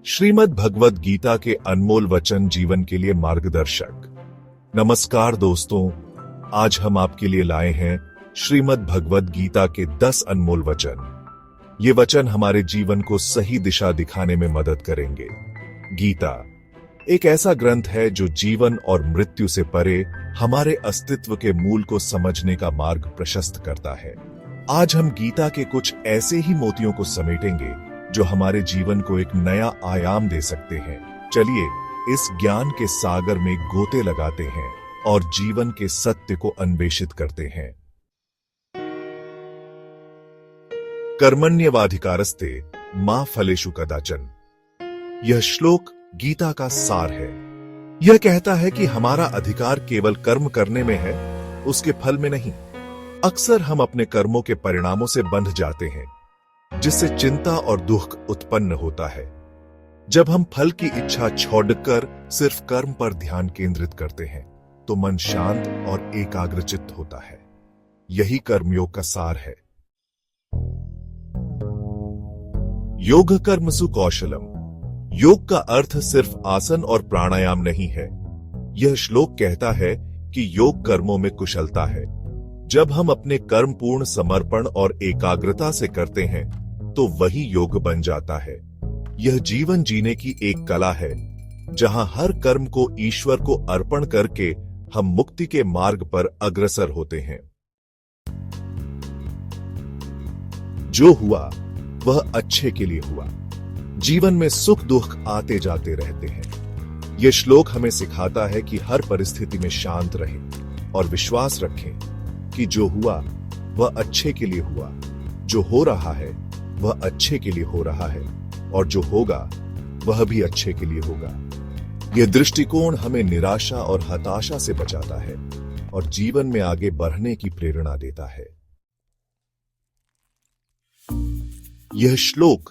श्रीमद् भगवद गीता के अनमोल वचन जीवन के लिए मार्गदर्शक। नमस्कार दोस्तों, आज हम आपके लिए लाए हैं श्रीमद् भगवद गीता के 10 अनमोल वचन। ये वचन हमारे जीवन को सही दिशा दिखाने में मदद करेंगे। गीता एक ऐसा ग्रंथ है जो जीवन और मृत्यु से परे हमारे अस्तित्व के मूल को समझने का मार्ग प्रशस्त करता है। आज हम गीता के कुछ ऐसे ही मोतियों को समेटेंगे जो हमारे जीवन को एक नया आयाम दे सकते हैं। चलिए इस ज्ञान के सागर में गोते लगाते हैं और जीवन के सत्य को अन्वेषित करते हैं। कर्मण्येवाधिकारस्ते मा फलेषु कदाचन। यह श्लोक गीता का सार है। यह कहता है कि हमारा अधिकार केवल कर्म करने में है, उसके फल में नहीं। अक्सर हम अपने कर्मों के परिणामों से बंध जाते हैं, जिससे चिंता और दुख उत्पन्न होता है। जब हम फल की इच्छा छोड़कर सिर्फ कर्म पर ध्यान केंद्रित करते हैं, तो मन शांत और एकाग्रचित्त होता है। यही कर्मयोग का सार है। योग कर्मसु कौशलम। योग का अर्थ सिर्फ आसन और प्राणायाम नहीं है। यह श्लोक कहता है कि योग कर्मों में कुशलता है। जब हम अपने कर्म पूर्ण समर्पण और एकाग्रता से करते हैं, तो वही योग बन जाता है। यह जीवन जीने की एक कला है, जहां हर कर्म को ईश्वर को अर्पण करके हम मुक्ति के मार्ग पर अग्रसर होते हैं। जो हुआ वह अच्छे के लिए हुआ। जीवन में सुख दुख आते जाते रहते हैं। यह श्लोक हमें सिखाता है कि हर परिस्थिति में शांत रहें और विश्वास रखें कि जो हुआ वह अच्छे के लिए हुआ, जो हो रहा है वह अच्छे के लिए हो रहा है, और जो होगा वह भी अच्छे के लिए होगा। यह दृष्टिकोण हमें निराशा और हताशा से बचाता है और जीवन में आगे बढ़ने की प्रेरणा देता है। यह श्लोक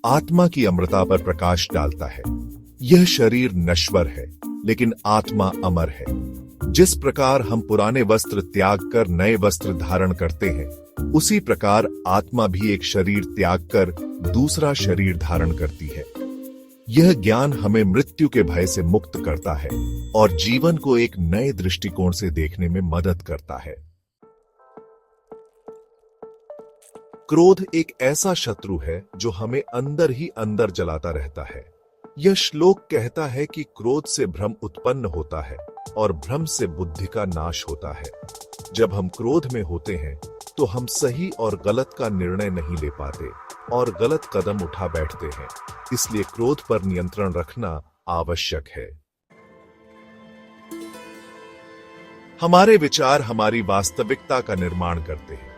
आत्मा की अमरता पर प्रकाश डालता है। यह शरीर नश्वर है, लेकिन आत्मा अमर है। जिस प्रकार हम पुराने वस्त्र त्याग कर नए वस्त्र धारण करते हैं, उसी प्रकार आत्मा भी एक शरीर त्याग कर दूसरा शरीर धारण करती है। यह ज्ञान हमें मृत्यु के भय से मुक्त करता है और जीवन को एक नए दृष्टिकोण से देखने में मदद करता है। क्रोध एक ऐसा शत्रु है जो हमें अंदर ही अंदर जलाता रहता है। यह श्लोक कहता है कि क्रोध से भ्रम उत्पन्न होता है और भ्रम से बुद्धि का नाश होता है। जब हम क्रोध में होते हैं, तो हम सही और गलत का निर्णय नहीं ले पाते और गलत कदम उठा बैठते हैं। इसलिए क्रोध पर नियंत्रण रखना आवश्यक है। हमारे विचार हमारी वास्तविकता का निर्माण करते हैं।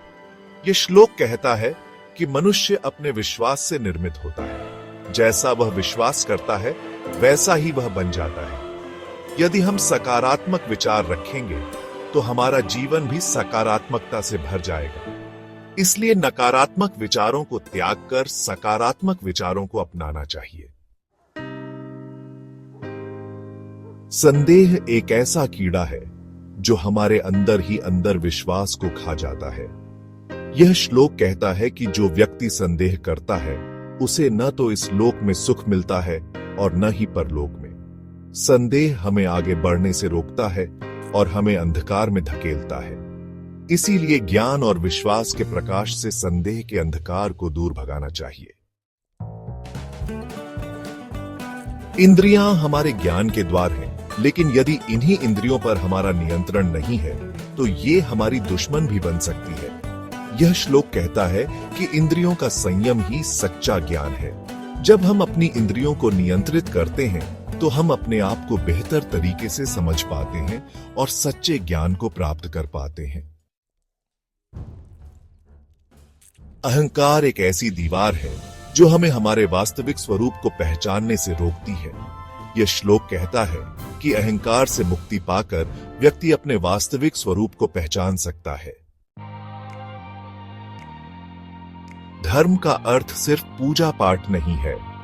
यह श्लोक कहता है कि मनुष्य अपने विश्वास से निर्मित होता है। जैसा वह विश्वास करता है, वैसा ही वह बन जाता है। यदि हम सकारात्मक विचार रखेंगे, तो हमारा जीवन भी सकारात्मकता से भर जाएगा। इसलिए नकारात्मक विचारों को त्याग कर सकारात्मक विचारों को अपनाना चाहिए। संदेह एक ऐसा कीड़ा है जो हमारे अंदर ही अंदर विश्वास को खा जाता है। यह श्लोक कहता है कि जो व्यक्ति संदेह करता है, उसे न तो इस लोक में सुख मिलता है और न ही परलोक में। संदेह हमें आगे बढ़ने से रोकता है और हमें अंधकार में धकेलता है। इसीलिए ज्ञान और विश्वास के प्रकाश से संदेह के अंधकार को दूर भगाना चाहिए। इंद्रियां हमारे ज्ञान के द्वार हैं, लेकिन यदि इन्हीं इंद्रियों पर हमारा नियंत्रण नहीं है, तो ये हमारी दुश्मन भी बन सकती है। यह श्लोक कहता है कि इंद्रियों का संयम ही सच्चा ज्ञान है। जब हम अपनी इंद्रियों को नियंत्रित करते हैं, तो हम अपने आप को बेहतर तरीके से समझ पाते हैं और सच्चे ज्ञान को प्राप्त कर पाते हैं। अहंकार एक ऐसी दीवार है जो हमें हमारे वास्तविक स्वरूप को पहचानने से रोकती है। यह श्लोक कहता है कि अहंकार से मुक्ति पाकर व्यक्ति अपने वास्तविक स्वरूप को पहचान सकता है। धर्म का अर्थ सिर्फ पूजा पाठ नहीं है।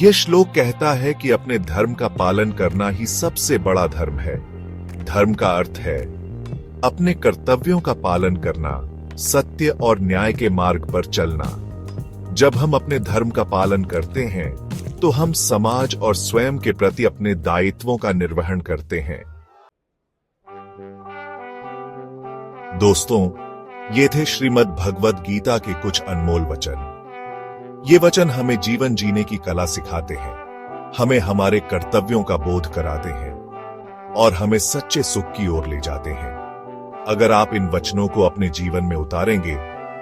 यह श्लोक कहता है कि अपने धर्म का पालन करना ही सबसे बड़ा धर्म है। धर्म का अर्थ है अपने कर्तव्यों का पालन करना, सत्य और न्याय के मार्ग पर चलना। जब हम अपने धर्म का पालन करते हैं, तो हम समाज और स्वयं के प्रति अपने दायित्वों का निर्वहन करते हैं। दोस्तों, ये थे श्रीमद् भगवद गीता के कुछ अनमोल वचन। ये वचन हमें जीवन जीने की कला सिखाते हैं, हमें हमारे कर्तव्यों का बोध कराते हैं और हमें सच्चे सुख की ओर ले जाते हैं। अगर आप इन वचनों को अपने जीवन में उतारेंगे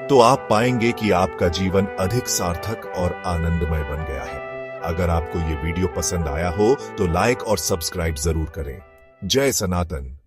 तो आप पाएंगे कि आपका जीवन अधिक सार्थक और आनंदमय बन गया है। अगर आपको ये वीडियो पसंद आया हो तो लाइक और सब्सक्राइब जरूर करें। जय सनातन।